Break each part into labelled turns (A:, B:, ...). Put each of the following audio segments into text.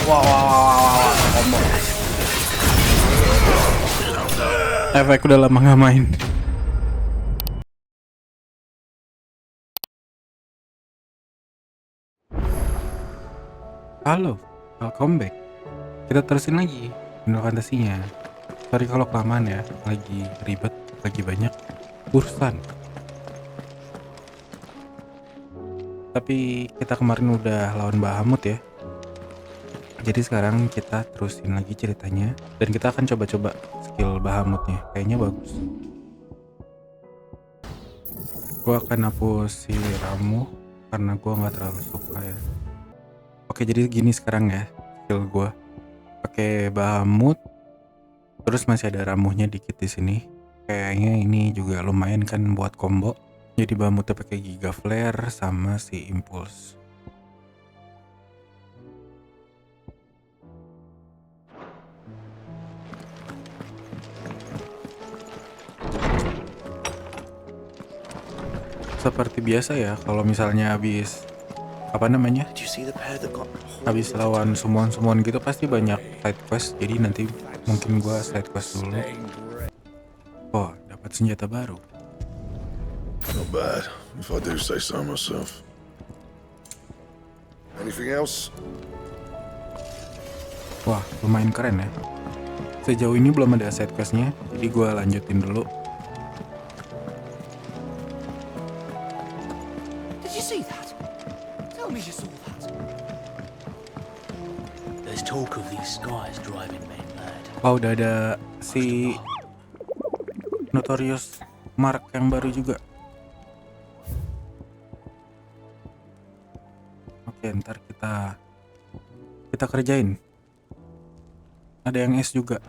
A: Wah, combo. Efek udah lama nggak main. Halo, welcome back. Kita terusin lagi Final Fantasinya. Sorry kalau kelamaan ya, lagi ribet, lagi banyak urusan. Tapi kita kemarin udah lawan Bahamut ya. Jadi sekarang kita terusin lagi ceritanya dan kita akan coba-coba skill Bahamutnya. Kayaknya bagus. Gua akan hapus si Ramu karena gua nggak terlalu suka ya. Oke, jadi gini sekarang ya skill gua. Pakai Bahamut, terus masih ada ramuhnya dikit di sini. Kayaknya ini juga lumayan kan buat combo. Jadi Bahamutnya pakai Giga Flare sama si Impulse. Seperti biasa ya, kalau misalnya habis habis lawan summon gitu pasti banyak side quest. Jadi nanti mungkin gua side quest dulu. Oh, dapat senjata baru.
B: Not bad, if I do say so myself. Anything else?
A: Wah, lumayan keren ya. Sejauh ini belum ada side questnya, jadi gua lanjutin dulu.
C: Did you see that? Tell me you saw that. There's talk of these skies driving men mad.
A: Oh, udah ada si Notorious Mark yang baru juga. Oke, ntar kita kerjain. Ada yang S juga.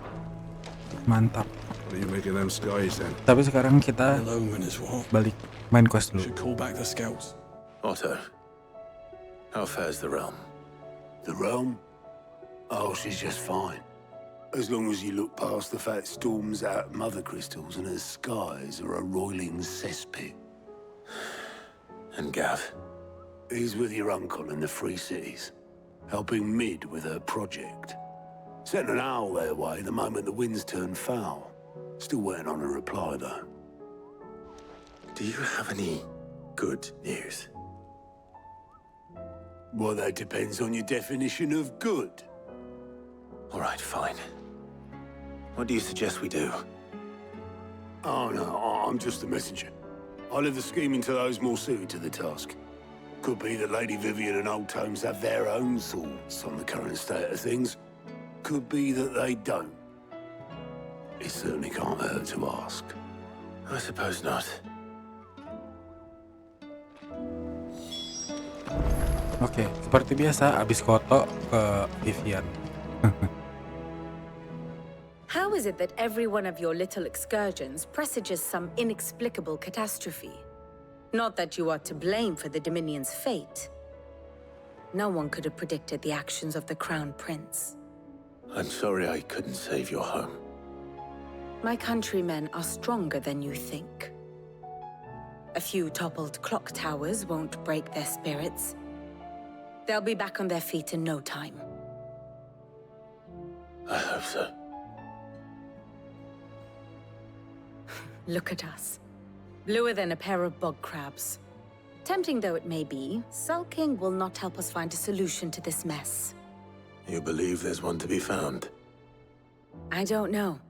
A: Mantap.
B: What are you making them skies then?
A: Tapi sekarang kita balik main quest dulu.
D: Should call back the scouts.
E: Otto, how fares the realm?
C: The realm? Oh, she's just fine. As long as you look past the fat storms out mother crystals and her skies are a roiling cesspit.
E: And Gav?
C: He's with your uncle in the Free Cities, helping Mid with her project. Sent an owl their way the moment the winds turned foul. Still waiting on a reply though.
E: Do you have any good news?
C: Well, that depends on your definition of good.
E: All right, fine. What do you suggest we do?
C: Oh no, I'm just a messenger. I'll leave the scheming to those more suited to the task. Could be that Lady Vivian and Old Tomes have their own thoughts on the current state of things. Could be that they don't. It certainly can't hurt to ask.
E: I suppose not.
A: Oke, seperti biasa abis koto ke Vivian.
F: How is it that every one of your little excursions presages some inexplicable catastrophe? Not that you are to blame for the Dominion's fate. No one could have predicted the actions of the Crown Prince.
E: I'm sorry I couldn't save your home.
F: My countrymen are stronger than you think. A few toppled clock towers won't break their spirits. They'll be back on their feet in no time.
E: I hope so.
F: Look at us. Bluer than a pair of bog crabs. Tempting though it may be, sulking will not help us find a solution to this mess.
E: You believe there's one to be found?
F: I don't know.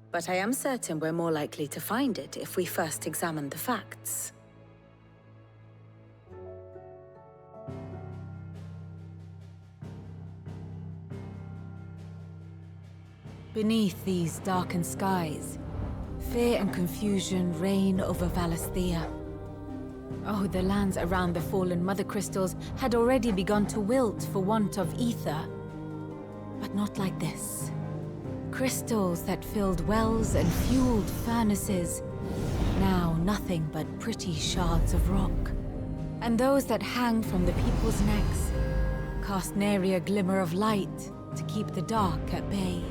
F: But I am certain we're more likely to find it if we first examine the facts.
G: Beneath these darkened skies, fear and confusion reign over Valisthea. Oh, the lands around the fallen mother crystals had already begun to wilt for want of ether. But not like this. Crystals that filled wells and fueled furnaces, now nothing but pretty shards of rock. And those that hang from the people's necks cast nary a glimmer of light to keep the dark at bay.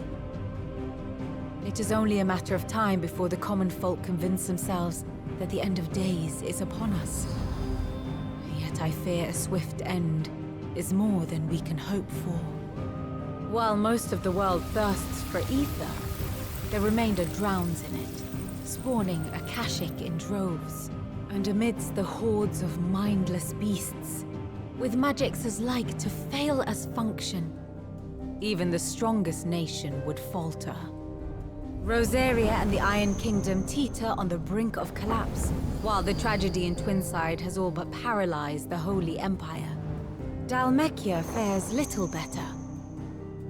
G: It is only a matter of time before the common folk convince themselves that the end of days is upon us. Yet I fear a swift end is more than we can hope for. While most of the world thirsts for ether, the remainder drowns in it, spawning Akashic in droves. And amidst the hordes of mindless beasts, with magics as like to fail as function, even the strongest nation would falter. Rosaria and the Iron Kingdom teeter on the brink of collapse, while the tragedy in Twinside has all but paralyzed the Holy Empire. Dalmekia fares little better.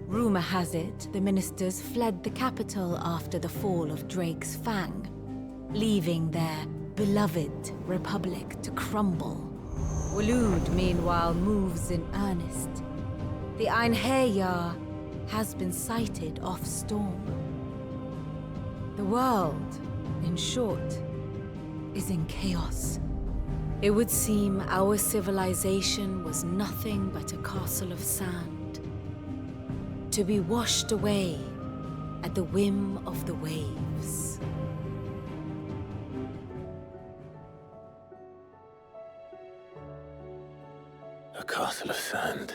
G: Rumor has it the ministers fled the capital after the fall of Drake's Fang, leaving their beloved republic to crumble. Waloed, meanwhile, moves in earnest. The Einherjar has been sighted off Storm. The world, in short, is in chaos. It would seem our civilization was nothing but a castle of sand, to be washed away at the whim of the waves.
E: A castle of sand.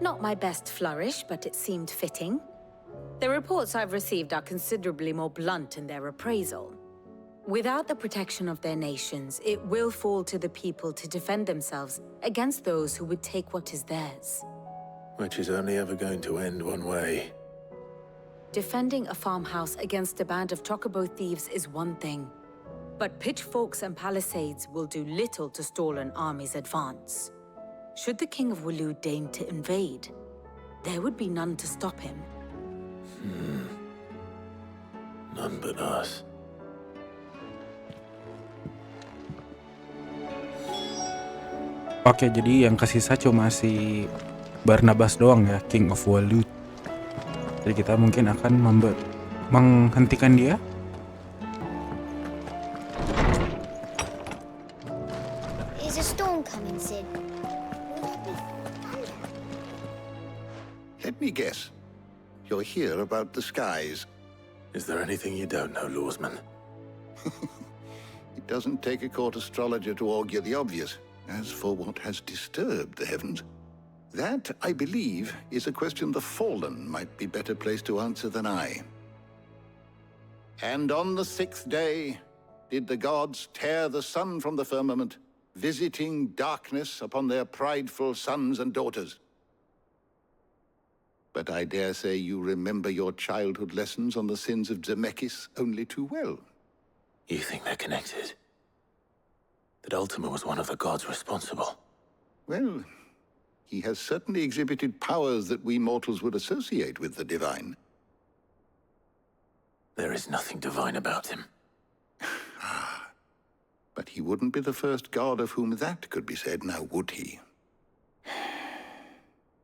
F: Not my best flourish, but it seemed fitting. The reports I've received are considerably more blunt in their appraisal. Without the protection of their nations, it will fall to the people to defend themselves against those who would take what is theirs.
E: Which is only ever going to end one way.
F: Defending a farmhouse against a band of chocobo thieves is one thing, but pitchforks and palisades will do little to stall an army's advance. Should the King of Waloed deign to invade, there would be none to stop him.
E: None but us.
A: Oke, jadi yang kesisa cuma si Barnabas doang ya, King of Waloed. Jadi kita mungkin akan menghentikan dia.
D: Is a storm coming, Sid? Will there be thunder?
H: Let me guess. You're here about the skies.
E: Is there anything you don't know, Lawsman?
H: It doesn't take a court astrologer to augur the obvious. As for what has disturbed the heavens, that, I believe, is a question the Fallen might be better placed to answer than I. And on the 6th day did the gods tear the sun from the firmament, visiting darkness upon their prideful sons and daughters. But I dare say you remember your childhood lessons on the sins of Zemeckis only too well.
E: You think they're connected? That Ultima was one of the gods responsible?
H: Well, he has certainly exhibited powers that we mortals would associate with the divine.
E: There is nothing divine about him.
H: But he wouldn't be the first god of whom that could be said, now would he?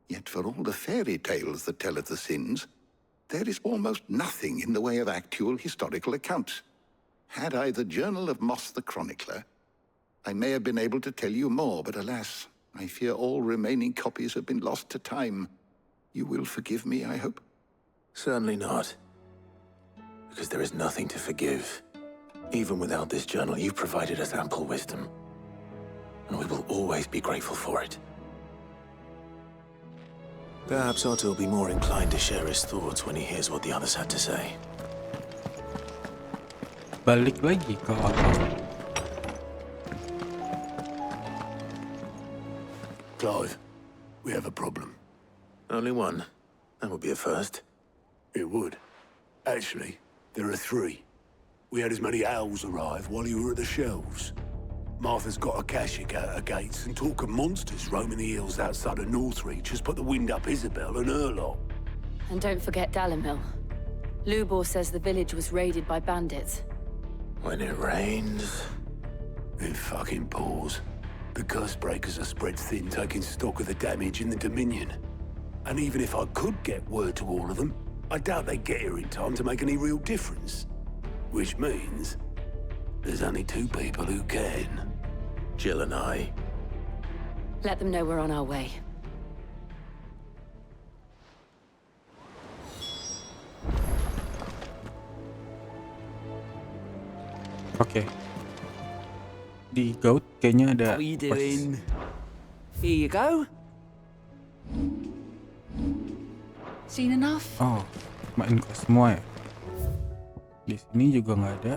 H: Yet for all the fairy tales that tell of the sins, there is almost nothing in the way of actual historical accounts. Had I the Journal of Moss the Chronicler, I may have been able to tell you more, but alas, I fear all remaining copies have been lost to time. You will forgive me, I hope?
E: Certainly not. Because there is nothing to forgive. Even without this journal, you've provided us ample wisdom. And we will always be grateful for it. Perhaps Otto will be more inclined to share his thoughts when he hears what the others had to say.
A: Balik lagi ke Otto.
C: Clive, we have a problem.
E: Only one. That would be a first.
C: It would. Actually, there are 3. We had as many owls arrive while you were at the shelves. Martha's got Akashic out her gates, and talk of monsters roaming the hills outside of Northreach has put the wind up Isabel and her lot.
I: And don't forget Dalimil. Lubor says the village was raided by bandits.
E: When it rains...
C: It fucking pours. The curse breakers are spread thin, taking stock of the damage in the Dominion. And even if I could get word to all of them, I doubt they'd get here in time to make any real difference. Which means there's only 2 people who can.
E: Jill and I.
I: Let them know we're on our way.
A: Oke. Di Goat kayaknya ada.
J: How are you doing? Here you go.
G: pristine enough?
A: Oh, main ke semua ya. Di sini juga nggak ada.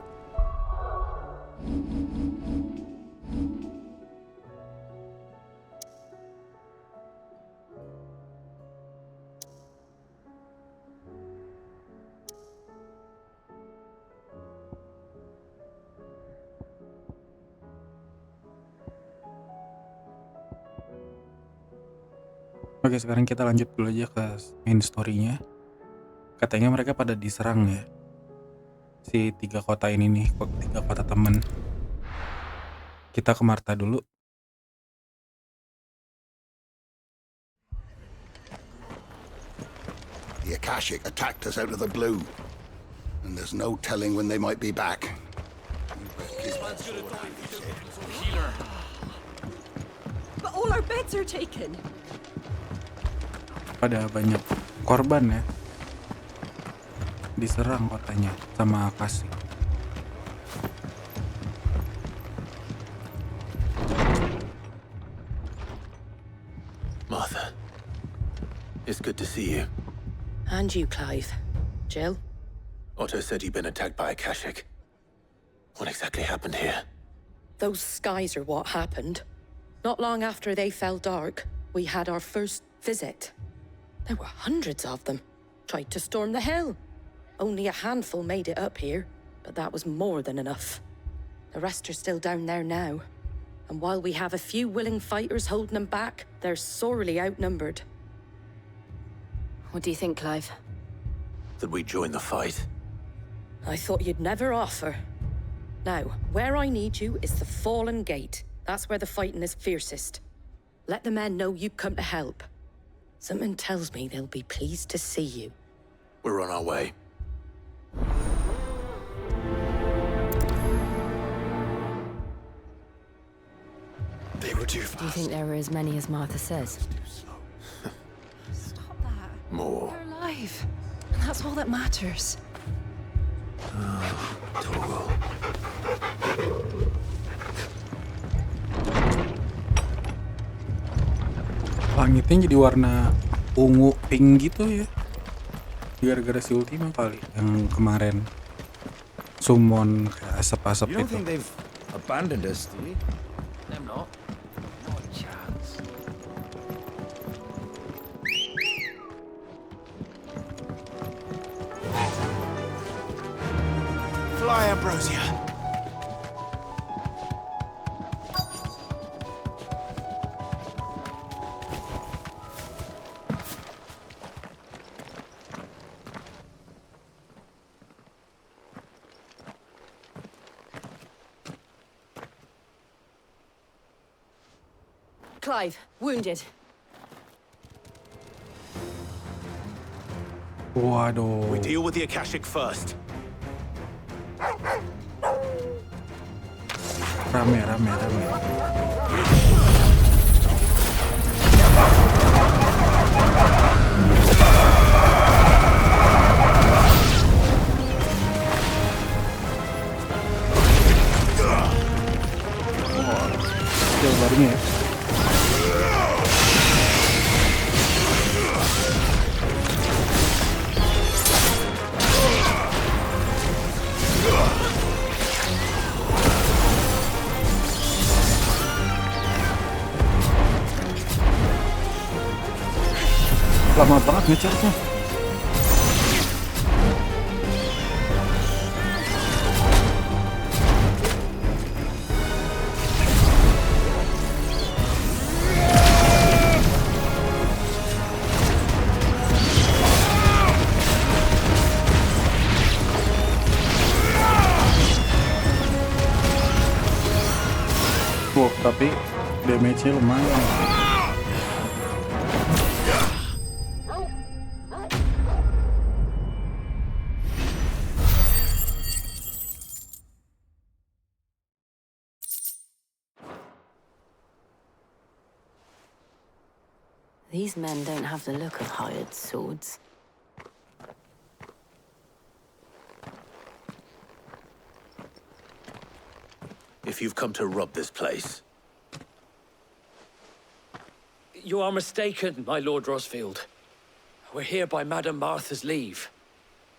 A: Oke, sekarang kita lanjut dulu aja ke main story-nya. Katanya mereka pada diserang ya. Si 3 kota ini nih, 3 kota temen. Kita ke Marta dulu.
H: The Akashic attacked us out of the blue, and there's no telling when they might be back.
J: But all our beds are taken.
A: Pada banyak korban ya. Diserang kotanya sama Akashic.
E: Martha, it's good to see you.
F: And you, Clive. Jill?
E: Otto said you'd been attacked by Akashic. What exactly happened here?
K: Those skies are what happened. Not long after they fell dark, we had our first visit. There were hundreds of them. Tried to storm the hill. Only a handful made it up here, but that was more than enough. The rest are still down there now. And while we have a few willing fighters holding them back, they're sorely outnumbered.
I: What do you think, Clive?
E: That we join the fight?
K: I thought you'd never offer. Now, where I need you is the Fallen Gate. That's where the fighting is fiercest. Let the men know you've come to help. Something tells me they'll be pleased to see you.
E: We're on our way.
B: They were too fast.
I: Do you think there were as many as Martha says?
J: Stop that.
E: More.
J: They're alive. And that's all that matters.
E: Toggle.
A: Langitnya jadi warna ungu pink gitu ya. Gara-gara si Ultima kali yang kemarin summon kayak asap-asap
L: You don't
A: itu.
L: think they've abandoned us, do you? Them not. Not a chance. Fly, Ambrosia.
I: Clive, wounded.
A: Waduh.
E: We deal with the Akashic first.
A: Rame. Skill barunya ya. Lama banget ngecharge-nya. Wow, tapi damage-nya lumayan.
I: These men don't have the look of hired swords.
E: If you've come to rob this place,
M: You are mistaken, my Lord Rosfield.
L: We're here by Madame Martha's leave.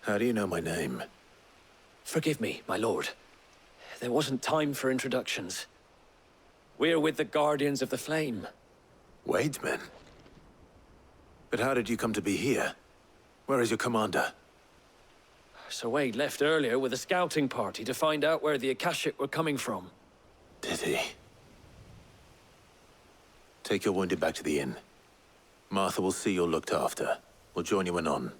E: How do you know my name?
L: Forgive me, my lord. There wasn't time for introductions. We're with the Guardians of the Flame.
E: Wade's men? But how did you come to be here? Where is your commander?
L: Sir Wade left earlier with a scouting party to find out where the Akashic were coming from.
E: Did he? Take your wounded back to the inn. Martha will see you're looked after. We'll join you anon.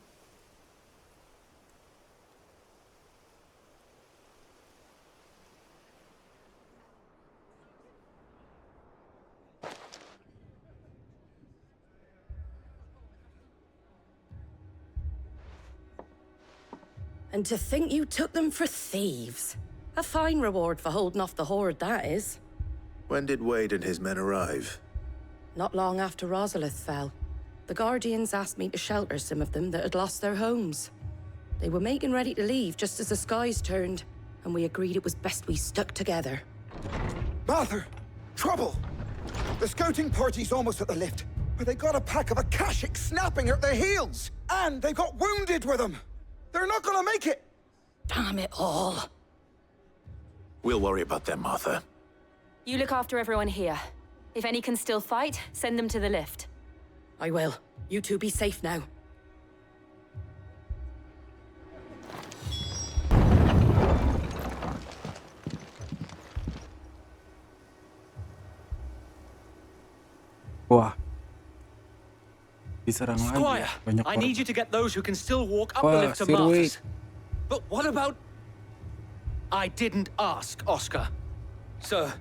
K: And to think you took them for thieves. A fine reward for holding off the horde, that is.
E: When did Wade and his men arrive?
K: Not long after Rosalith fell. The Guardians asked me to shelter some of them that had lost their homes. They were making ready to leave just as the skies turned, and we agreed it was best we stuck together.
M: Martha! Trouble! The scouting party's almost at the lift, but they got a pack of Akashic snapping at their heels! And they got wounded with them! They're not gonna make it!
K: Damn it all.
E: We'll worry about them, Martha.
I: You look after everyone here. If any can still fight, send them to the lift.
K: I will. You two be safe now.
A: Wah. Diserang lagi.
L: Squire,
A: Banyak
L: I need you to get those who can still walk up
A: Wah,
L: the lift to
A: Sir Wade.
L: Martha's. But what about... I didn't ask, Oscar. Sir.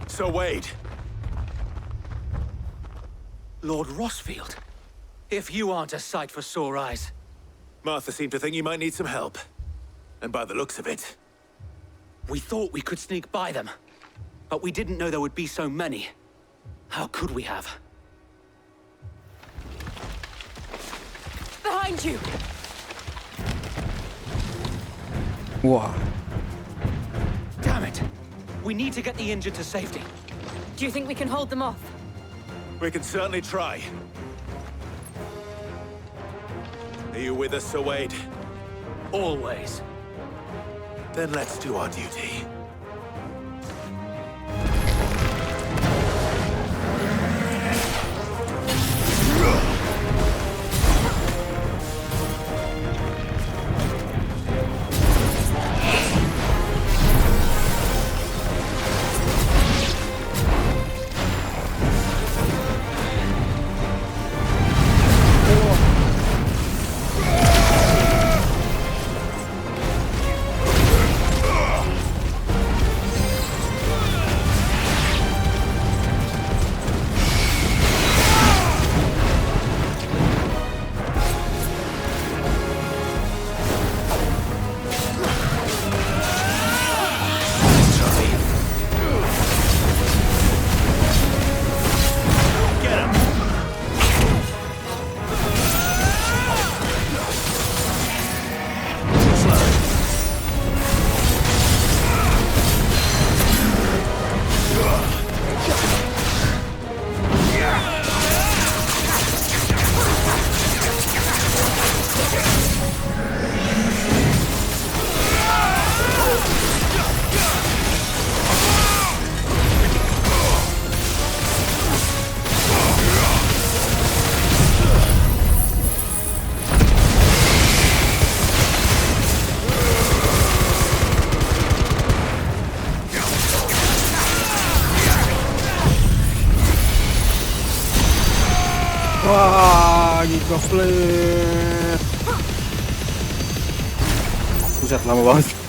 E: Sir Wade.
L: Lord Rossfield. If you aren't a sight for sore eyes.
E: Martha seemed to think you might need some help. And by the looks of it...
L: We thought we could sneak by them. But we didn't know there would be so many. How could we have?
K: Behind you!
A: Wah.
L: Damn it! We need to get the injured to safety.
I: Do you think we can hold them off?
E: We can certainly try. Are you with us, Sir Wade?
L: Always.
E: Then let's do our duty.
A: Wah, giga flare. Buset, lama banget.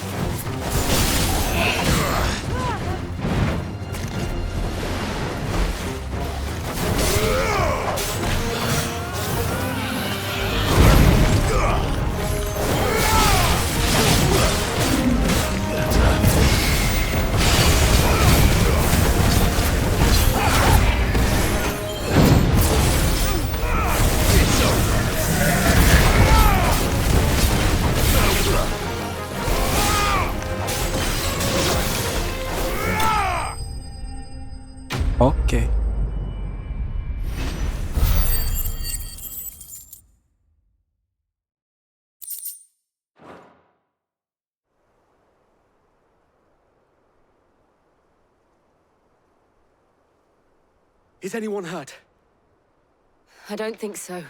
N: Is anyone hurt?
I: I don't think so.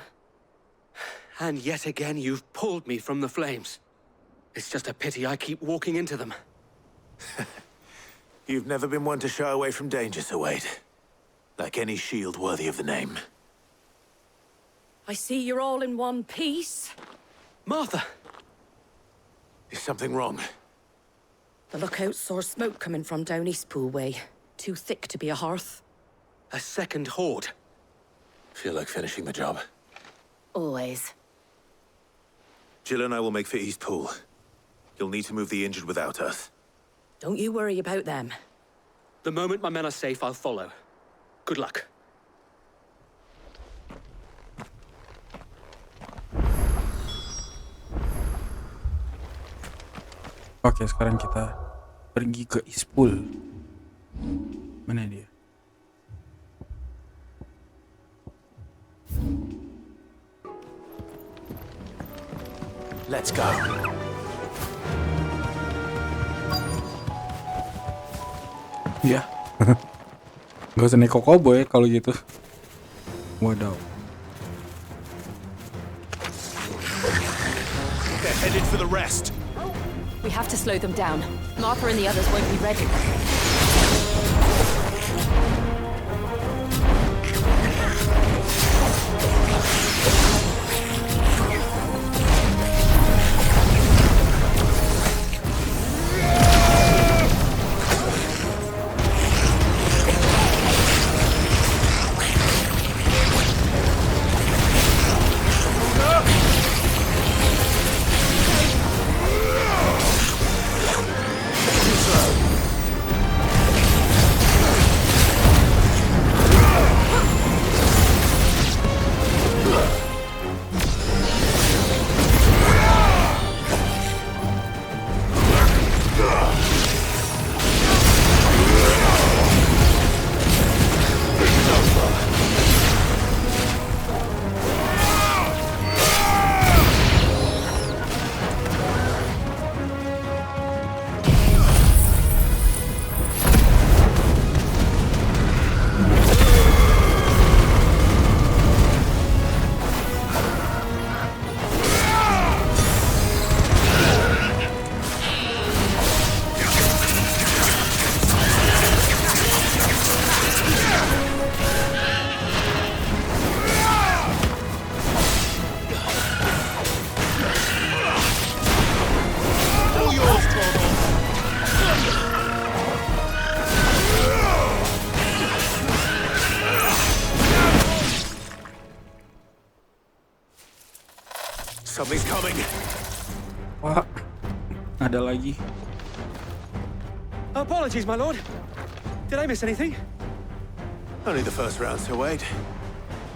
N: And yet again, you've pulled me from the flames. It's just a pity I keep walking into them.
E: You've never been one to shy away from danger, Sir Wade. Like any shield worthy of the name.
K: I see you're all in one piece.
N: Martha!
E: Is something wrong?
K: The lookout saw smoke coming from down Eastpool way. Too thick to be a hearth.
N: A second horde.
E: Feel like finishing the job?
I: Always.
E: Jill and I will make for Eastpool. You'll need to move the injured without us.
K: Don't you worry about them.
N: The moment my men are safe, I'll follow. Good luck.
A: Oke, sekarang kita pergi ke Eastpool. Mana dia?
E: Let's go.
A: Ya. Gak usah neko cowboy kalau gitu. Wadaw.
E: They're headed for the rest.
I: We have to slow them down. Martha and the others won't be ready.
E: Something's coming.
A: Wah, ada lagi.
N: Apologies, my lord. Did I miss anything?
E: Only the first round, Sir Wade.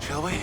E: Shall we?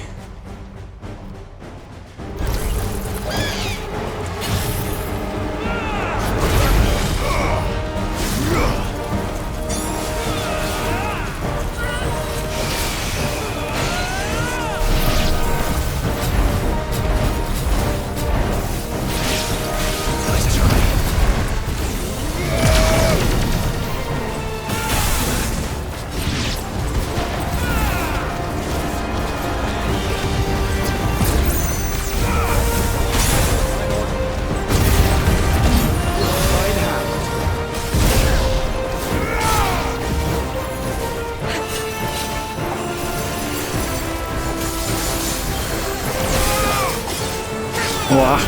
A: Wah.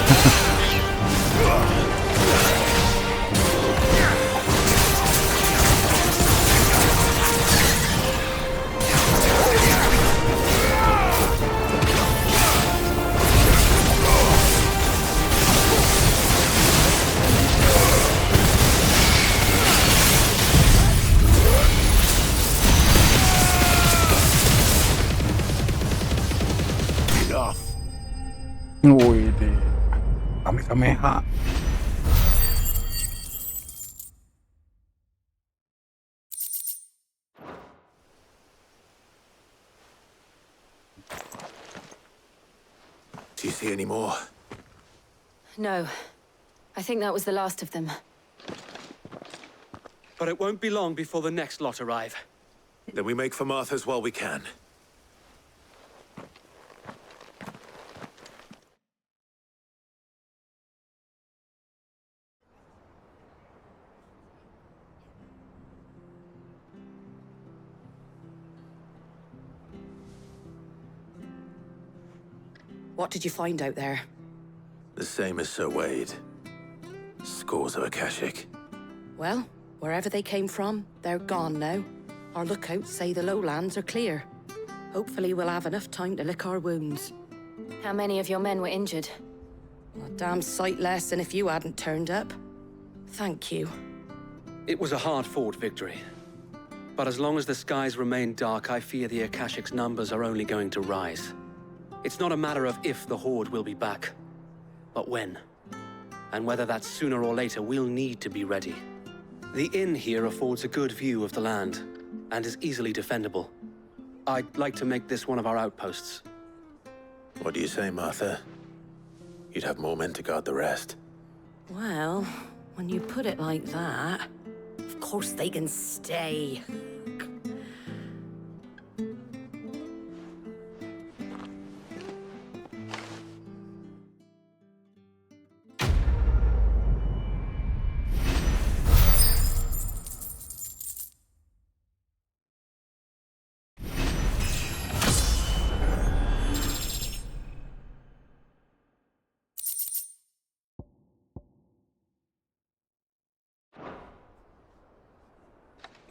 A: Wih deh, kamehameha.
E: Do you see any more?
I: No. I think that was the last of them.
N: But it won't be long before the next lot arrive.
E: Then we make for Martha's while we can.
K: What did you find out there?
E: The same as Sir Wade. Scores of Akashic.
K: Well, wherever they came from, they're gone now. Our lookouts say the lowlands are clear. Hopefully we'll have enough time to lick our wounds.
I: How many of your men were injured?
K: A damn sight less than if you hadn't turned up. Thank you.
N: It was a hard-fought victory. But as long as the skies remain dark, I fear the Akashic's numbers are only going to rise. It's not a matter of if the Horde will be back, but when. And whether that's sooner or later, we'll need to be ready. The inn here affords a good view of the land, and is easily defendable. I'd like to make this one of our outposts.
E: What do you say, Martha? You'd have more men to guard the rest.
K: Well, when you put it like that, of course they can stay.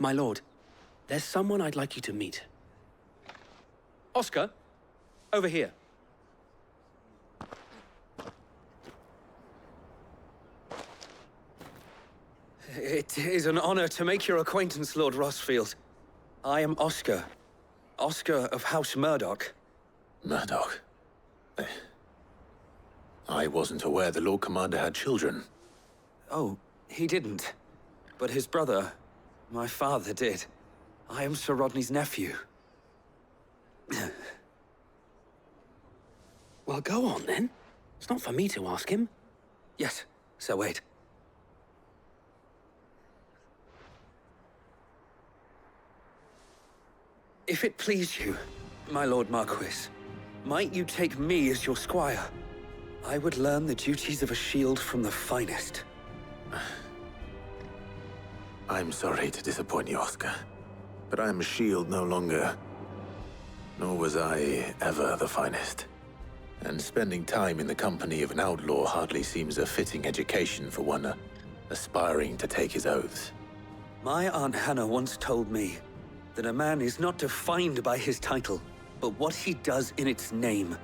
N: My lord, there's someone I'd like you to meet. Oscar, over here. It is an honor to make your acquaintance, Lord Rossfield. I am Oscar. Oscar of House Murdoch.
E: Murdoch? I wasn't aware the Lord Commander had children.
N: Oh, he didn't. But his brother, my father, did. I am Sir Rodney's nephew. Well, go on, then. It's not for me to ask him. Yes, Sir Wade. If it please you, my Lord Marquis, might you take me as your squire? I would learn the duties of a shield from the finest.
E: I'm sorry to disappoint you, Oscar, but I am a shield no longer. Nor was I ever the finest. And spending time in the company of an outlaw hardly seems a fitting education for one aspiring to take his oaths.
N: My Aunt Hannah once told me that a man is not defined by his title, but what he does in its name.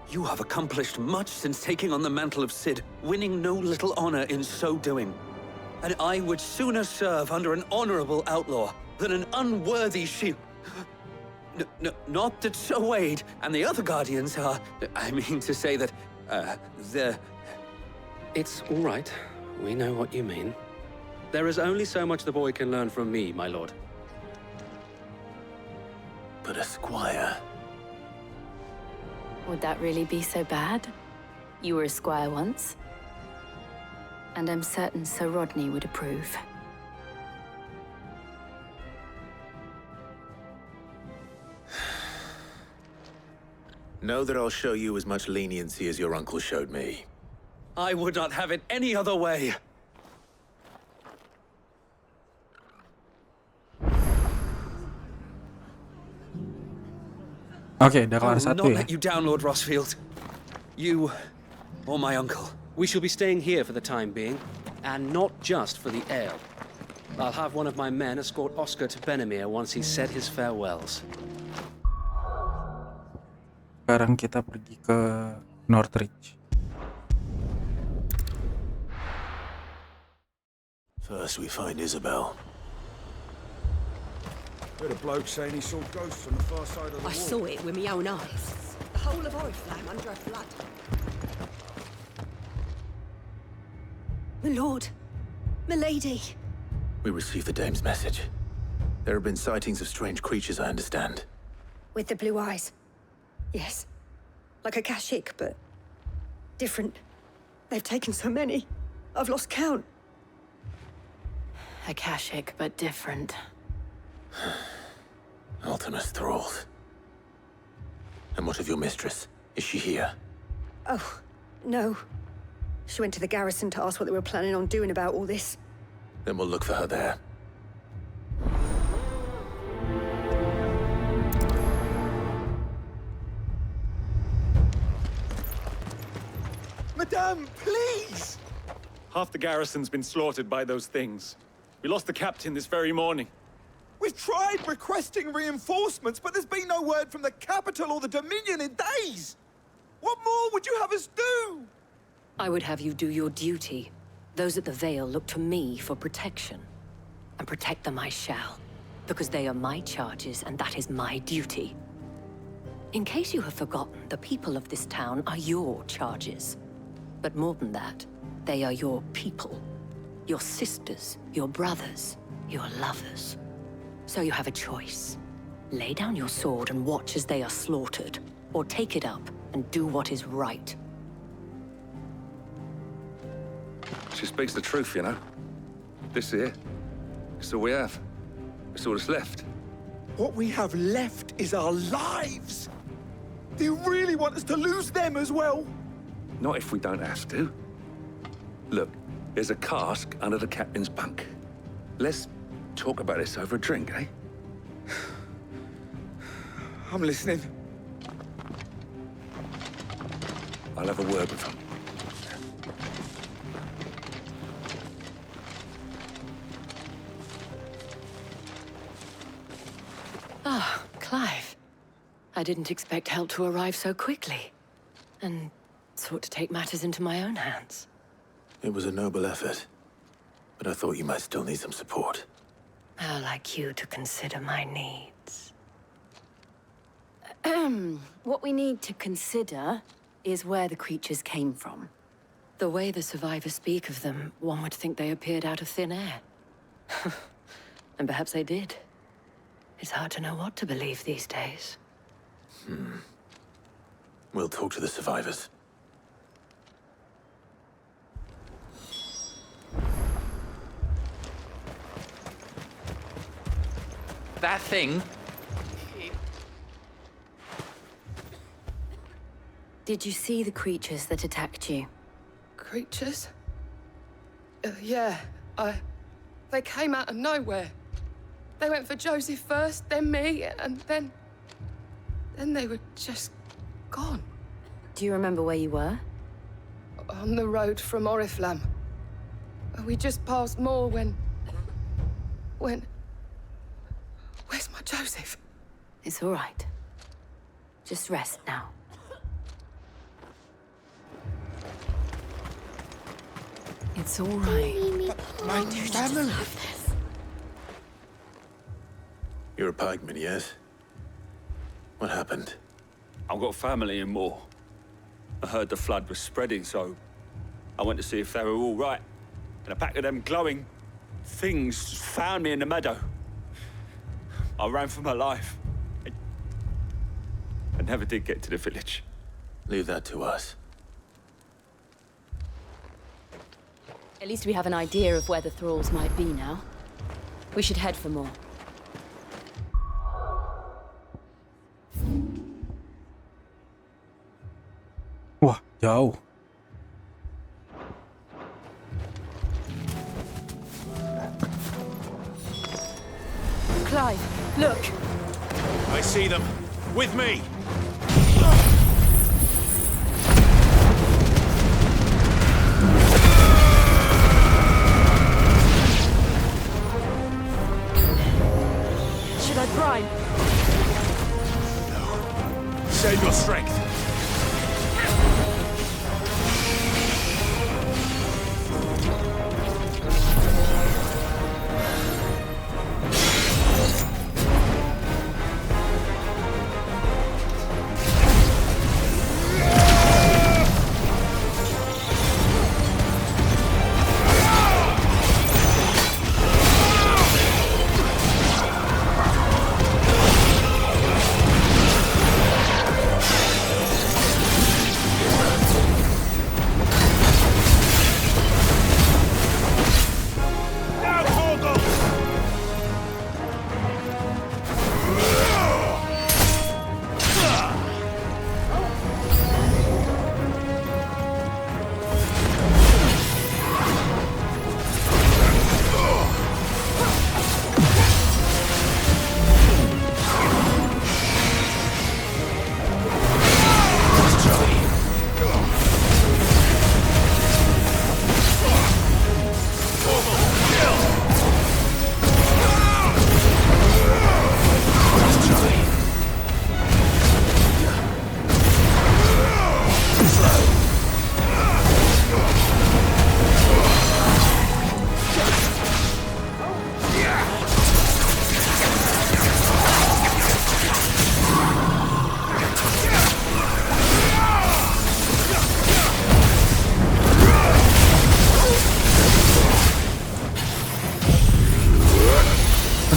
N: You have accomplished much since taking on the mantle of Cid, winning no little honor in so doing. And I would sooner serve under an honorable outlaw than an unworthy shield. Not that Sir Wade and the other Guardians are... I mean to say that, they're... It's all right. We know what you mean. There is only so much the boy can learn from me, my lord.
E: But a squire...
I: Would that really be so bad? You were a squire once. And I'm certain Sir Rodney would approve.
E: Know that I'll show you as much leniency as your uncle showed me.
N: I would not have it any other way.
A: Oke, udah
N: I
A: kelar
N: will
A: satu
N: not
A: ya.
N: let you down, Lord Rossfield. You or my uncle. We shall be staying here for the time being, and not just for the ale. I'll have one of my men escort Oscar to Benimir once he's said his farewells.
A: Sekarang kita pergi ke Northridge.
E: First we find Isabel.
M: Heard a bloke saying he saw ghosts on the far side of the wall.
J: I saw it with my own eyes. The whole of Oriflamme under a flood. My lord, my lady.
E: We received the dame's message. There have been sightings of strange creatures, I understand.
J: With the blue eyes. Yes. Like Akashic, but different. They've taken so many. I've lost count.
I: Akashic, but different.
E: Ultima's thralls. And what of your mistress? Is she here?
J: Oh, no. She went to the garrison to ask what they were planning on doing about all this.
E: Then we'll look for her there.
M: Madame, please!
O: Half the garrison's been slaughtered by those things. We lost the captain this very morning.
M: We've tried requesting reinforcements, but there's been no word from the capital or the Dominion in days! What more would you have us do?
P: I would have you do your duty. Those at the Vale look to me for protection. And protect them I shall. Because they are my charges, and that is my duty. In case you have forgotten, the people of this town are your charges. But more than that, they are your people. Your sisters, your brothers, your lovers. So you have a choice. Lay down your sword and watch as they are slaughtered, or take it up and do what is right.
Q: She speaks the truth, you know. This here, it's all we have. It's all that's left.
M: What we have left is our lives! Do you really want us to lose them as well?
Q: Not if we don't have to. Look, there's a cask under the captain's bunk. Let's talk about this over a drink, eh?
M: I'm listening.
Q: I'll have a word with him.
P: Ah, Clive. I didn't expect help to arrive so quickly. And sought to take matters into my own hands.
E: It was a noble effort. But I thought you might still need some support.
P: How like you to consider my needs. What we need to consider is where the creatures came from. The way the survivors speak of them, one would think they appeared out of thin air. And perhaps they did. It's hard to know what to believe these days.
E: We'll talk to the survivors.
R: That thing?
P: Did you see the creatures that attacked you?
K: Creatures? Yeah, they came out of nowhere. They went for Joseph first, then me, and then they were just gone.
P: Do you remember where you were?
K: On the road from Oriflamme. We just passed Moor when... Where's my Joseph?
P: It's all right. Just rest now. It's all right.
M: My family.
E: You're a pikeman, yes? What happened?
S: I've got family in Moor. I heard the flood was spreading, so I went to see if they were all right. And a pack of them glowing things found me in the meadow. I ran for my life. I never did get to the village.
E: Leave that to us.
I: At least we have an idea of where the thralls might be now. We should head for more.
A: Wah, jauh.
K: Clive, look!
T: I see them. With me!
K: Should I prime?
T: No. Save your strength.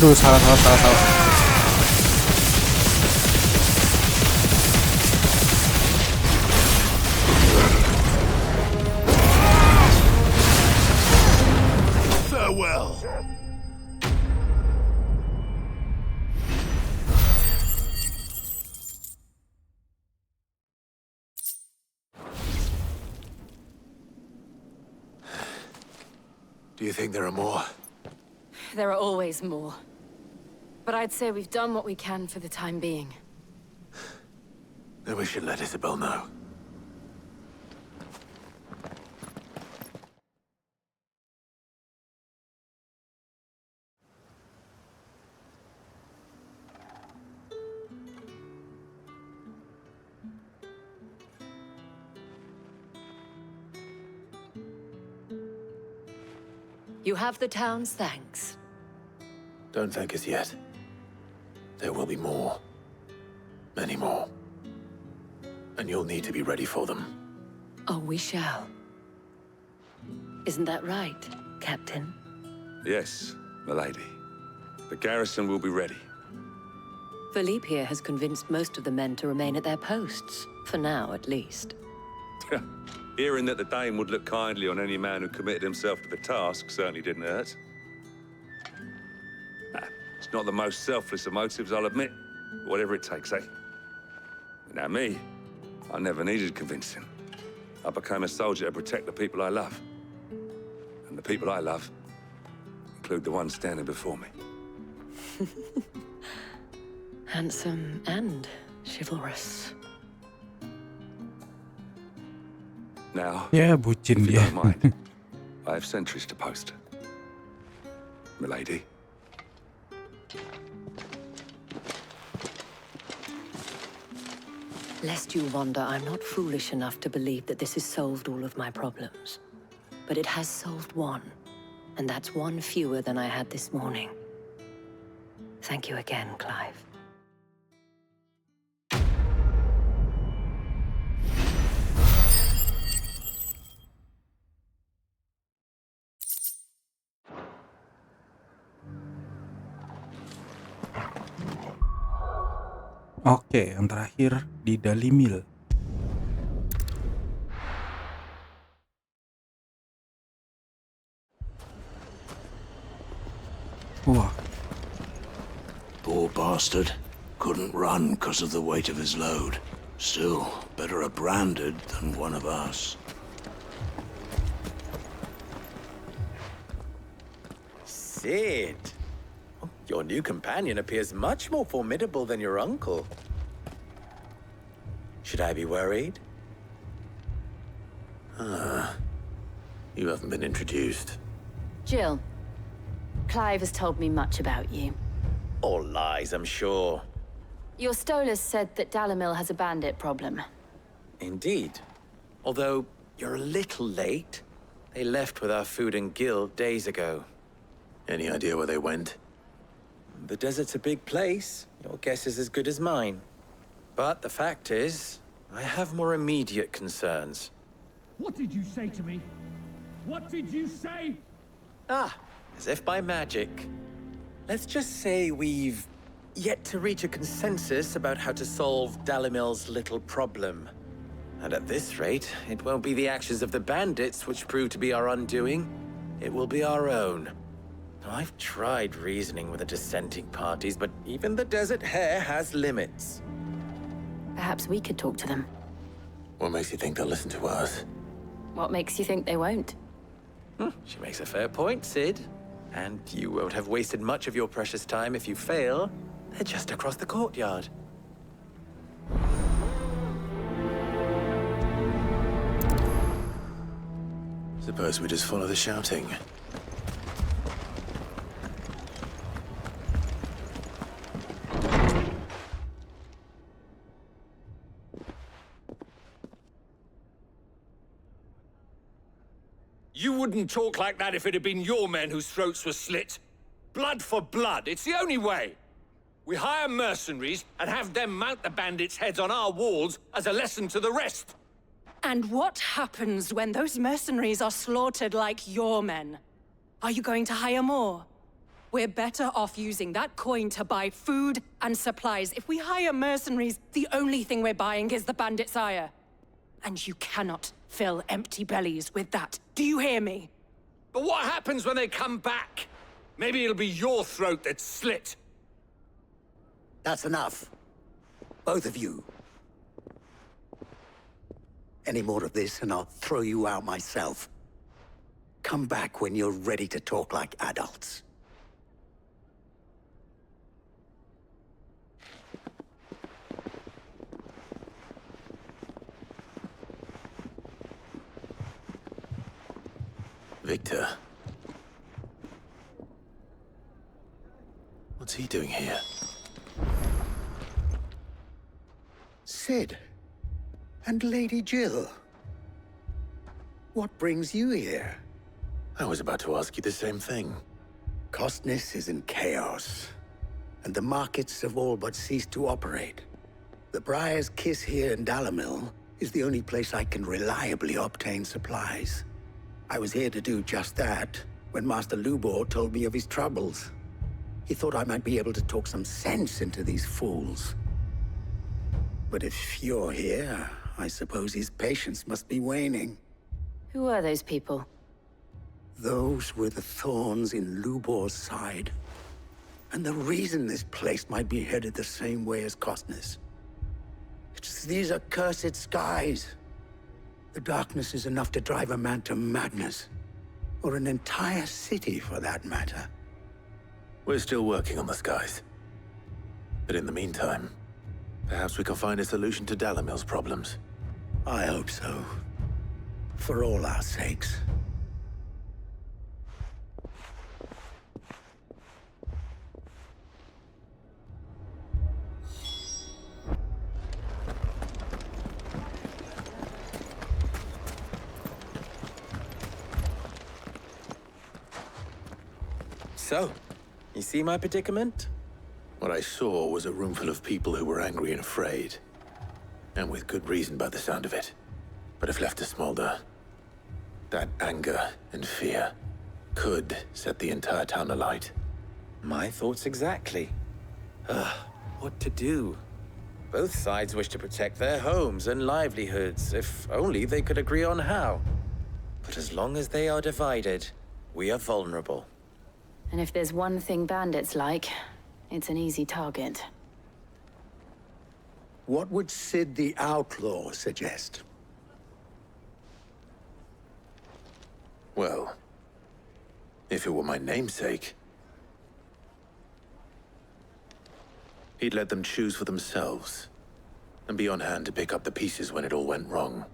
A: Aduh, salah.
C: Farewell.
E: Do you think there are more?
P: There are always more. But I'd say we've done what we can for the time being.
E: Then we should let Isabel know.
P: You have the town's thanks.
E: Don't thank us yet. There will be more. Many more. And you'll need to be ready for them.
P: Oh, we shall. Isn't that right, Captain?
Q: Yes, milady. The garrison will be ready.
P: Philippe here has convinced most of the men to remain at their posts. For now, at least.
Q: Hearing that the Dane would look kindly on any man who committed himself to the task certainly didn't hurt. It's not the most selfless of motives, I'll admit. Whatever it takes, eh? Now me, I never needed convincing. I became a soldier to protect the people I love. And the people I love include the ones standing before me.
P: Handsome and chivalrous.
Q: Now,
A: Ya, bucin
Q: if you
A: dia.
Q: don't mind, I have sentries to post. Milady.
P: Lest you wonder, I'm not foolish enough to believe that this has solved all of my problems. But it has solved one, and that's one fewer than I had this morning. Thank you again, Clive.
A: Oke, yang terakhir di Dalimil. Wah.
C: Poor bastard. Couldn't run because of the weight of his load. Still, better a branded than one of us.
U: Sid. Your new companion appears much more formidable than your uncle. Should I be worried?
E: You haven't been introduced.
I: Jill, Clive has told me much about you.
U: All lies, I'm sure.
I: Your Stolas said that Dalimil has a bandit problem.
U: Indeed. Although, you're a little late. They left with our food and guild days ago.
E: Any idea where they went?
U: The desert's a big place. Your guess is as good as mine. But the fact is, I have more immediate concerns.
V: What did you say to me? What did you say?
U: As if by magic. Let's just say we've yet to reach a consensus about how to solve Dalimil's little problem. And at this rate, it won't be the actions of the bandits which prove to be our undoing. It will be our own. I've tried reasoning with the dissenting parties, but even the Desert Hare has limits.
I: Perhaps we could talk to them.
E: What makes you think they'll listen to us?
I: What makes you think they won't?
U: She makes a fair point, Sid. And you won't have wasted much of your precious time if you fail. They're just across the courtyard.
E: Suppose we just follow the shouting.
S: You wouldn't talk like that if it had been your men whose throats were slit. Blood for blood, it's the only way. We hire mercenaries and have them mount the bandits' heads on our walls as a lesson to the rest.
W: And what happens when those mercenaries are slaughtered like your men? Are you going to hire more? We're better off using that coin to buy food and supplies. If we hire mercenaries, the only thing we're buying is the bandit's ire. And you cannot fill empty bellies with that. Do you hear me?
T: But what happens when they come back? Maybe it'll be your throat that's slit.
D: That's enough. Both of you. Any more of this and I'll throw you out myself. Come back when you're ready to talk like adults.
E: Victor. What's he doing here?
D: Sid. And Lady Jill. What brings you here?
E: I was about to ask you the same thing.
D: Costness is in chaos, and the markets have all but ceased to operate. The Briar's Kiss here in Dalimil is the only place I can reliably obtain supplies. I was here to do just that when Master Lubor told me of his troubles. He thought I might be able to talk some sense into these fools. But if you're here, I suppose his patience must be waning.
I: Who are those people?
D: Those were the thorns in Lubor's side. And the reason this place might be headed the same way as Costness. It's these accursed skies. The darkness is enough to drive a man to madness. Or an entire city, for that matter.
E: We're still working on the skies. But in the meantime, perhaps we can find a solution to Dalimil's problems.
D: I hope so. For all our sakes.
U: So, you see my predicament?
E: What I saw was a room full of people who were angry and afraid. And with good reason by the sound of it. But if left to smolder, that anger and fear could set the entire town alight.
U: My thoughts exactly. What to do? Both sides wish to protect their homes and livelihoods, if only they could agree on how. But as long as they are divided, we are vulnerable.
I: And if there's one thing bandits like, it's an easy target.
D: What would Sid the Outlaw suggest?
E: Well, if it were my namesake, he'd let them choose for themselves, and be on hand to pick up the pieces when it all went wrong.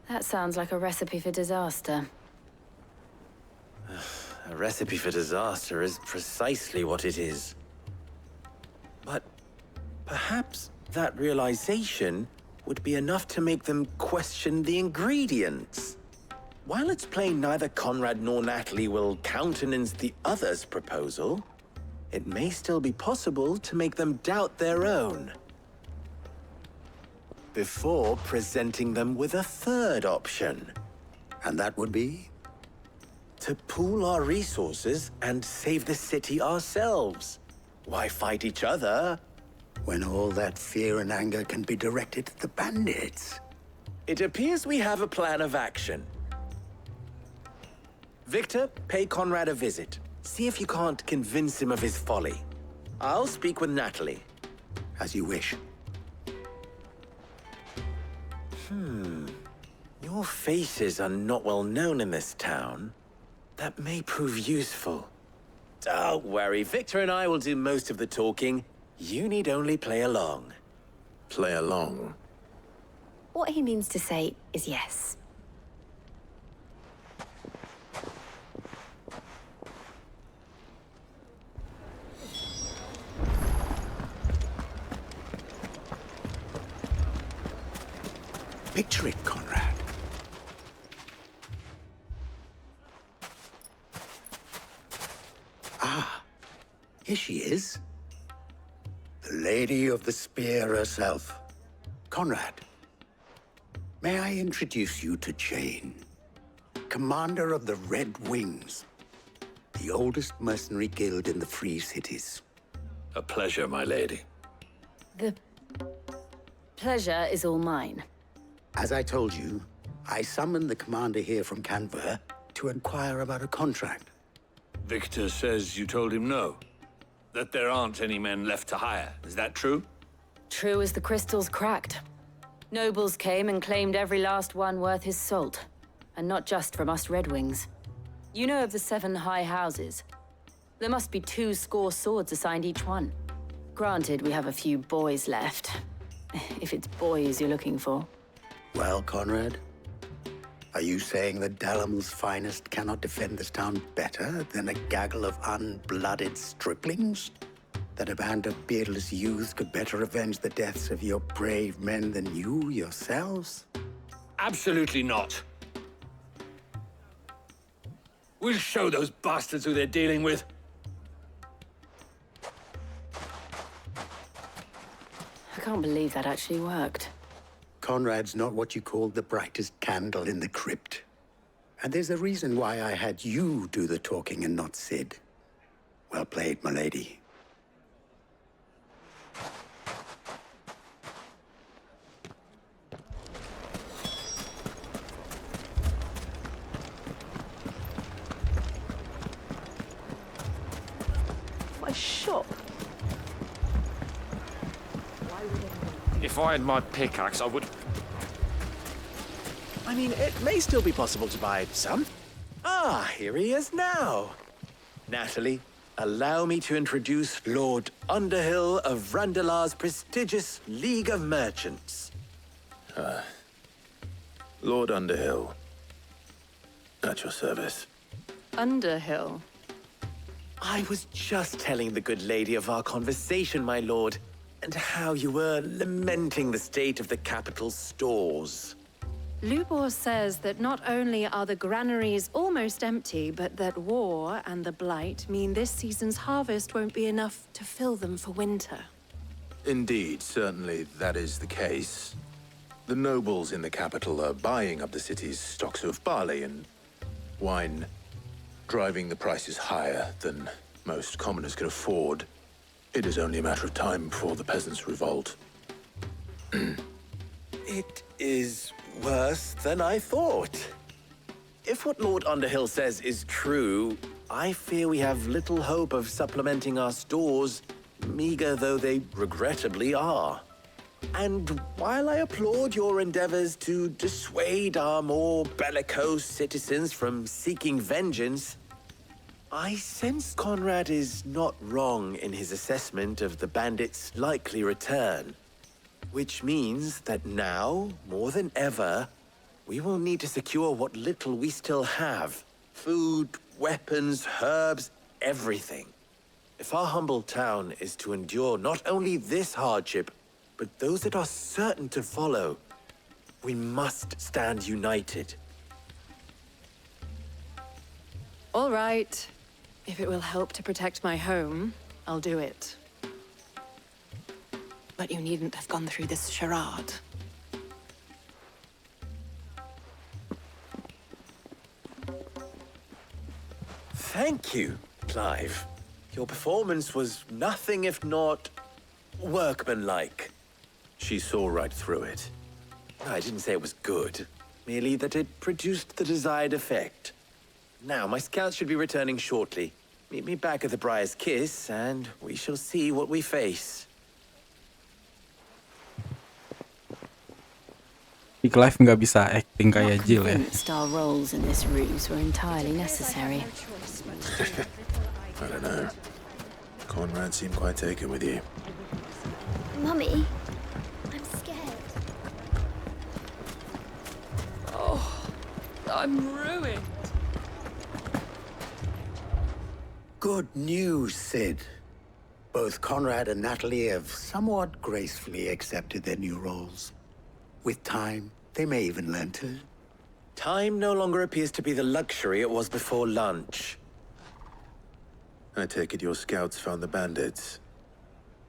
I: That sounds like a recipe for disaster.
U: A recipe for disaster is precisely what it is. But perhaps that realization would be enough to make them question the ingredients. While it's plain neither Conrad nor Natalie will countenance the other's proposal, it may still be possible to make them doubt their own. Before presenting them with a third option.
D: And that would be?
U: To pool our resources and save the city ourselves. Why fight each other?
D: When all that fear and anger can be directed at the bandits.
U: It appears we have a plan of action. Victor, pay Conrad a visit. See if you can't convince him of his folly. I'll speak with Natalie.
D: As you wish.
U: Your faces are not well known in this town. That may prove useful. Don't worry, Victor and I will do most of the talking. You need only play along.
E: Play along?
I: What he means to say is yes.
D: Picture it, Conrad. Here she is. The Lady of the Spear herself. Conrad, may I introduce you to Jane, Commander of the Red Wings, the oldest mercenary guild in the Free Cities.
T: A pleasure, my lady.
I: The pleasure is all mine.
D: As I told you, I summoned the commander here from Canver to inquire about a contract.
T: Victor says you told him no. That there aren't any men left to hire. Is that true?
I: True as the crystals cracked. Nobles came and claimed every last one worth his salt. And not just from us Red Wings. You know of the 7 high houses. There must be 2 swords assigned each one. Granted, we have a few boys left. If it's boys you're looking for.
D: Well, Conrad, are you saying that Dalamel's finest cannot defend this town better than a gaggle of unblooded striplings? That a band of beardless youths could better avenge the deaths of your brave men than you yourselves?
T: Absolutely not. We'll show those bastards who they're dealing with.
I: I can't believe that actually worked.
D: Conrad's not what you call the brightest candle in the crypt. And there's a reason why I had you do the talking and not Sid. Well played, my lady.
F: My shop.
L: If I had my pickaxe, I would...
U: I mean, it may still be possible to buy some. Ah, here he is now. Natalie, allow me to introduce Lord Underhill of Randalar's prestigious League of Merchants.
E: Lord Underhill. At your service.
W: Underhill?
U: I was just telling the good lady of our conversation, my lord, and how you were lamenting the state of the capital's stores.
W: Lubor says that not only are the granaries almost empty, but that war and the Blight mean this season's harvest won't be enough to fill them for winter.
E: Indeed, certainly that is the case. The nobles in the capital are buying up the city's stocks of barley and wine, driving the prices higher than most commoners can afford. It is only a matter of time before the peasants revolt.
U: It is worse than I thought. If what Lord Underhill says is true, I fear we have little hope of supplementing our stores, meager though they regrettably are. And while I applaud your endeavors to dissuade our more bellicose citizens from seeking vengeance, I sense Conrad is not wrong in his assessment of the bandits' likely return. Which means that now, more than ever, we will need to secure what little we still have. Food, weapons, herbs, everything. If our humble town is to endure not only this hardship, but those that are certain to follow, we must stand united.
W: All right. If it will help to protect my home, I'll do it. But you needn't have gone through this charade.
U: Thank you, Clive. Your performance was nothing if not workmanlike.
E: She saw right through it.
U: I didn't say it was good, merely that it produced the desired effect. Now, my scouts should be returning shortly. Meet me back at the Briar's Kiss, and we shall see what we face.
A: Di Clive nggak bisa acting kayak Jill ya.
I: Convinced our roles in this ruse were entirely necessary.
E: I don't know. Conrad seemed quite taken with you.
G: Mummy, I'm scared.
W: Oh, I'm ruined.
D: Good news, Sid. Both Conrad and Natalie have somewhat gracefully accepted their new roles. With time, they may even learn to.
U: Time no longer appears to be the luxury it was before lunch.
E: I take it your scouts found the bandits.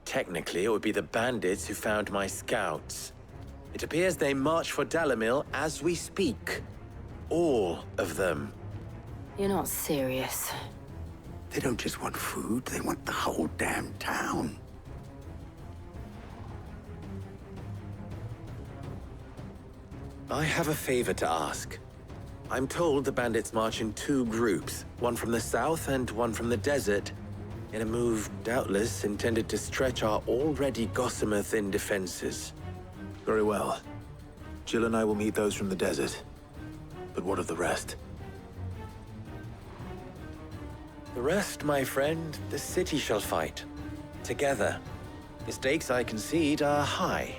U: Technically, it would be the bandits who found my scouts. It appears they march for Dalamil as we speak. All of them.
I: You're not serious.
D: They don't just want food, they want the whole damn town.
U: I have a favor to ask. I'm told the bandits march in 2 groups, one from the south and one from the desert, in a move doubtless intended to stretch our already gossamer-thin defenses.
E: Very well. Jill and I will meet those from the desert. But what of the rest?
U: The rest, my friend, the city shall fight. Together. The stakes, I concede, are high.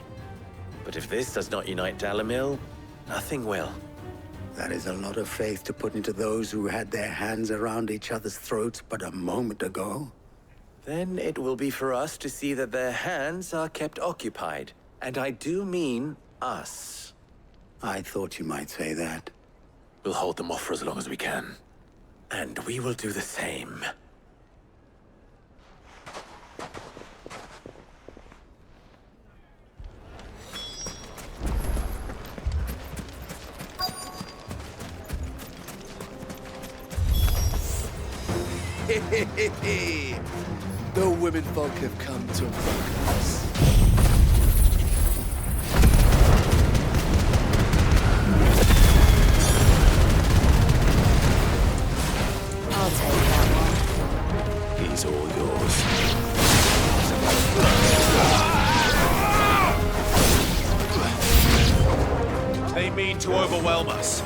U: But if this does not unite Dalimil, nothing will.
D: That is a lot of faith to put into those who had their hands around each other's throats but a moment ago.
U: Then it will be for us to see that their hands are kept occupied. And I do mean us.
D: I thought you might say that.
E: We'll hold them off for as long as we can.
U: And we will do the same.
B: The women folk have come to welcome us.
I: I'll take that one.
E: He's all yours.
T: They mean to overwhelm us.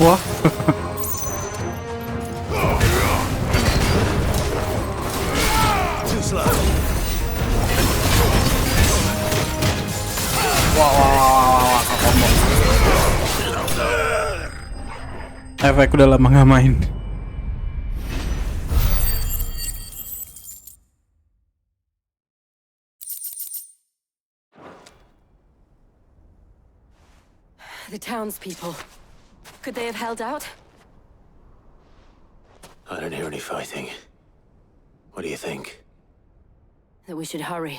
A: Wah.
T: Too slow.
A: Wah, efek udah lama nggak main.
I: The townspeople. Could they have held out?
E: I don't hear any fighting. What do you think?
I: That we should hurry.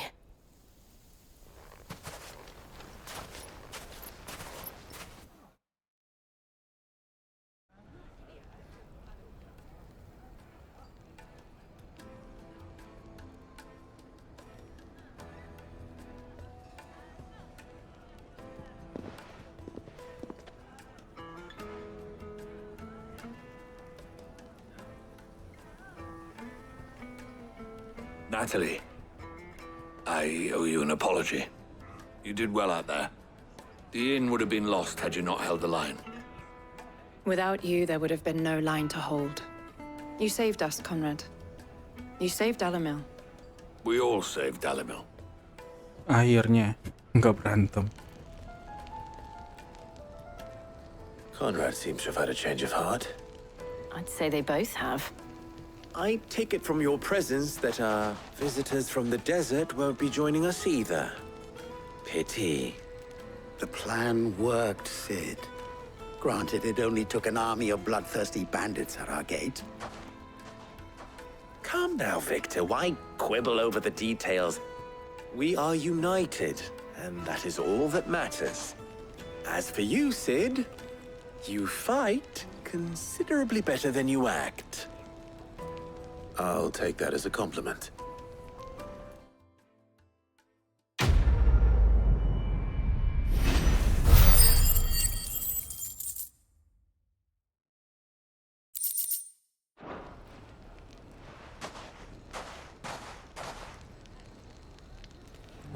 T: Natalie, I owe you an apology. You did well out there. The inn would have been lost had you not held the line.
F: Without you, there would have been no line to hold. You saved us, Conrad. You saved Dalimil.
T: We all saved Dalimil.
A: Akhirnya nggak berantem.
E: Conrad seems to have had a change of heart.
I: I'd say they both have.
U: I take it from your presence that our visitors from the desert won't be joining us either. Pity.
D: The plan worked, Sid. Granted, it only took an army of bloodthirsty bandits at our gate.
U: Calm now, Victor. Why quibble over the details? We are united, and that is all that matters. As for you, Sid, you fight considerably better than you act.
E: I'll take that as a compliment.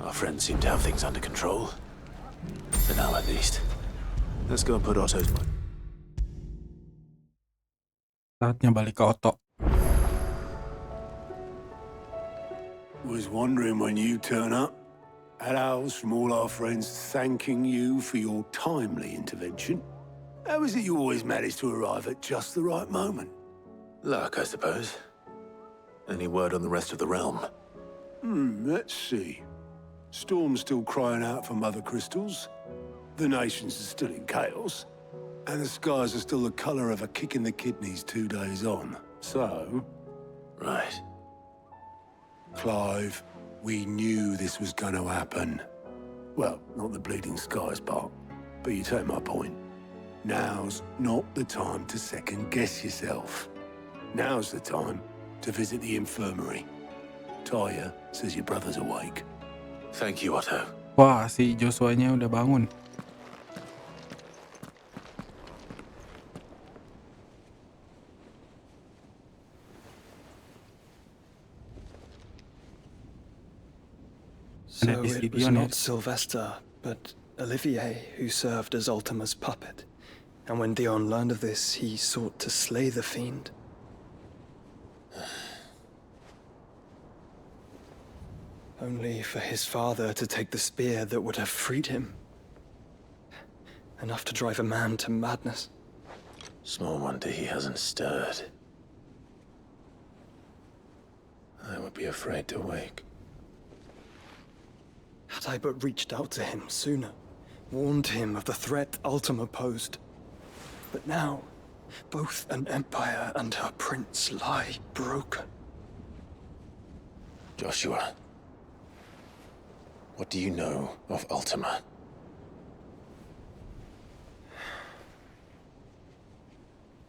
E: Our friends seem to have things under control. For now, at least. Let's go and put Otto's...
A: Saatnya balik ke Otto.
C: Was wondering when you turn up. Hellos from all our friends thanking you for your timely intervention. How is it you always manage to arrive at just the right moment?
E: Luck, I suppose. Any word on the rest of the realm?
C: Let's see. Storm's still crying out for mother crystals. The nations are still in chaos. And the skies are still the color of a kick in the kidneys 2 days on. So...
E: Right.
C: Clive, we knew this was going to happen. Well, not the bleeding skies part, but you take my point. Now's not the time to second-guess yourself. Now's the time to visit the infirmary. Taya says your brother's awake.
E: Thank you, Otto.
A: Wah, si Joshua-nya udah bangun.
H: So it was not Sylvester, but Olivier who served as Ultima's puppet. And when Dion learned of this, he sought to slay the fiend. Only for his father to take the spear that would have freed him. Enough to drive a man to madness.
E: Small wonder he hasn't stirred. I would be afraid to wake.
H: Had I but reached out to him sooner, warned him of the threat Ultima posed. But now, both an empire and her prince lie broken.
E: Joshua, what do you know of Ultima?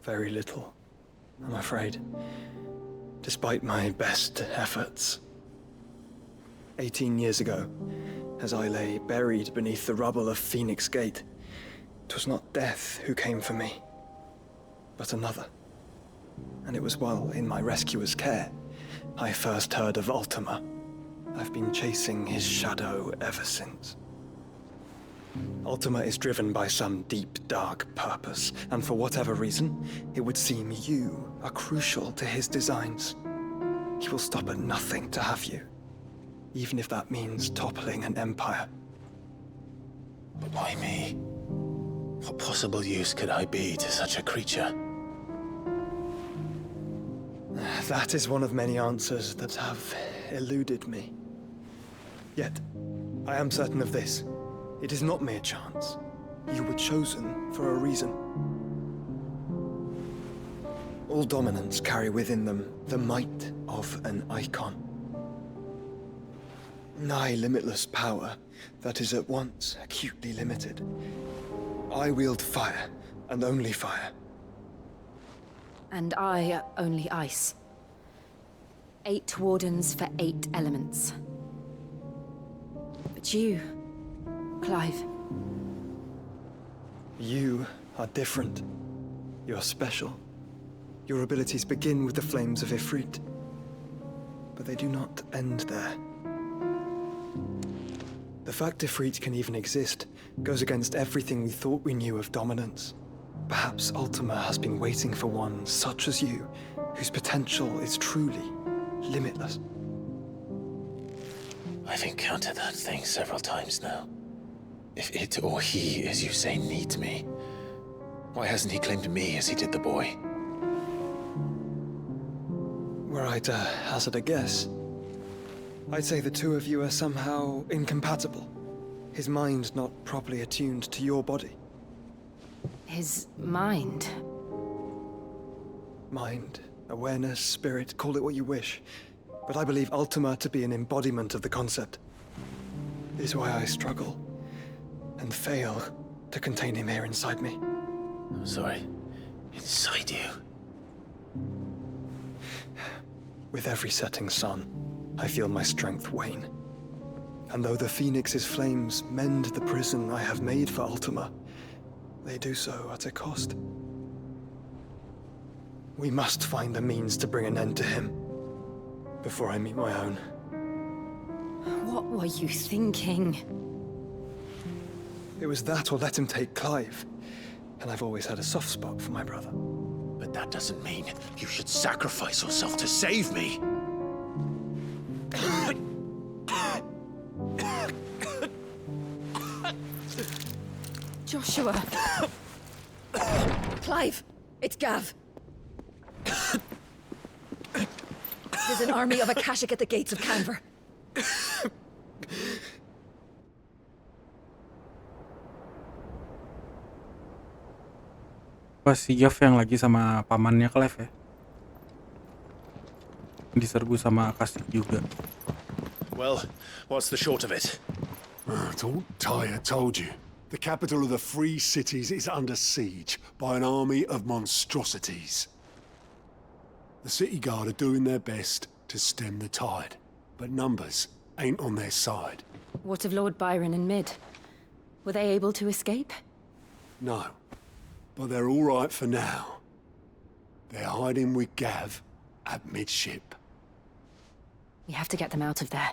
H: Very little, I'm afraid. Despite my best efforts. 18 years ago, as I lay buried beneath the rubble of Phoenix Gate, 'twas not death who came for me, but another. And it was while in my rescuer's care, I first heard of Ultima. I've been chasing his shadow ever since. Ultima is driven by some deep, dark purpose, and for whatever reason, it would seem you are crucial to his designs. He will stop at nothing to have you. Even if that means toppling an empire.
E: But why me? What possible use could I be to such a creature?
H: That is one of many answers that have eluded me. Yet, I am certain of this. It is not mere chance. You were chosen for a reason. All dominants carry within them the might of an icon. Nigh limitless power that is at once acutely limited. I wield fire, and only fire.
I: And I only ice. 8 wardens for 8 elements. But you, Clive.
H: You are different. You're special. Your abilities begin with the flames of Ifrit. But they do not end there. The fact Ifrit can even exist goes against everything we thought we knew of dominance. Perhaps Ultima has been waiting for one such as you, whose potential is truly limitless.
E: I've encountered that thing several times now. If it or he, as you say, needs me, why hasn't he claimed me as he did the boy?
H: were I to hazard a guess, I'd say the two of you are somehow incompatible. His mind not properly attuned to your body.
I: His mind?
H: Mind, awareness, spirit, call it what you wish. But I believe Ultima to be an embodiment of the concept. Is why I struggle and fail to contain him here inside me.
E: I'm sorry. Inside you?
H: With every setting sun, I feel my strength wane. And though the Phoenix's flames mend the prison I have made for Ultima, they do so at a cost. We must find the means to bring an end to him before I meet my own.
I: What were you thinking?
H: It was that or let him take Clive. And I've always had a soft spot for my brother.
E: But that doesn't mean you should sacrifice yourself to save me.
K: Joshua. Clive, it's Gav. There's an army of Akashic at the gates of Canver.
A: Pas si Gav yang lagi sama pamannya Clive ya. Diserbu sama Akashic juga.
C: Well, what's the short of it? Don't Tyre told you. The capital of the Free Cities is under siege by an army of monstrosities. The city guard are doing their best to stem the tide, but numbers ain't on their side.
I: What of Lord Byron and Mid? Were they able to escape?
C: No, but they're all right for now. They're hiding with Gav at midship.
I: We have to get them out of there.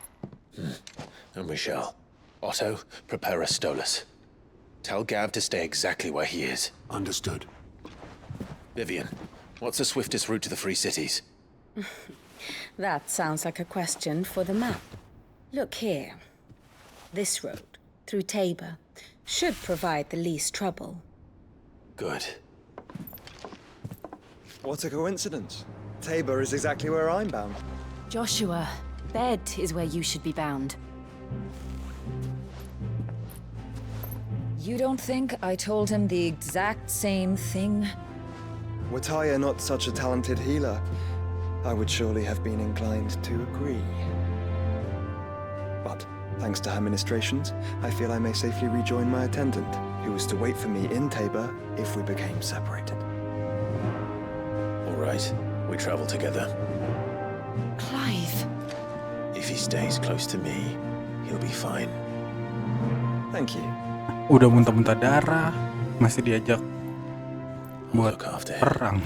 E: And we shall. Otto, prepare a Stolas. Tell Gav to stay exactly where he is.
C: Understood.
E: Vivian, what's the swiftest route to the Free Cities?
J: That sounds like a question for the map. Look here. This road, through Tabor, should provide the least trouble.
E: Good.
H: What a coincidence. Tabor is exactly where I'm bound.
I: Joshua, bed is where you should be bound.
J: You don't think I told him the exact same thing?
H: Were Tyre not such a talented healer, I would surely have been inclined to agree. But, thanks to her ministrations, I feel I may safely rejoin my attendant, who was to wait for me in Tabor if we became separated.
E: All right, we travel together.
I: Clive.
E: If he stays close to me, he'll be fine.
H: Thank you.
A: Udah muntah-muntah darah, masih diajak buat perang.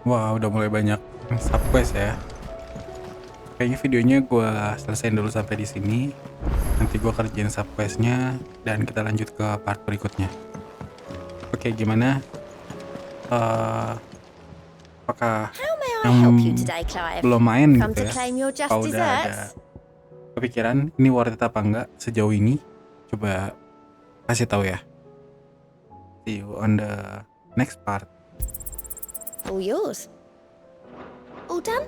A: Wah, udah mulai banyak subquest ya. Kayaknya videonya gue selesaiin dulu sampai di sini. Nanti gue kerjain subquestnya dan kita lanjut ke part berikutnya. Oke, gimana? Apakah yang belum main gitu ya? Kalau udah ada kepikiran ini worth it apa enggak sejauh ini? Coba kasih tahu ya. See you on the next part.
G: All yours. All done?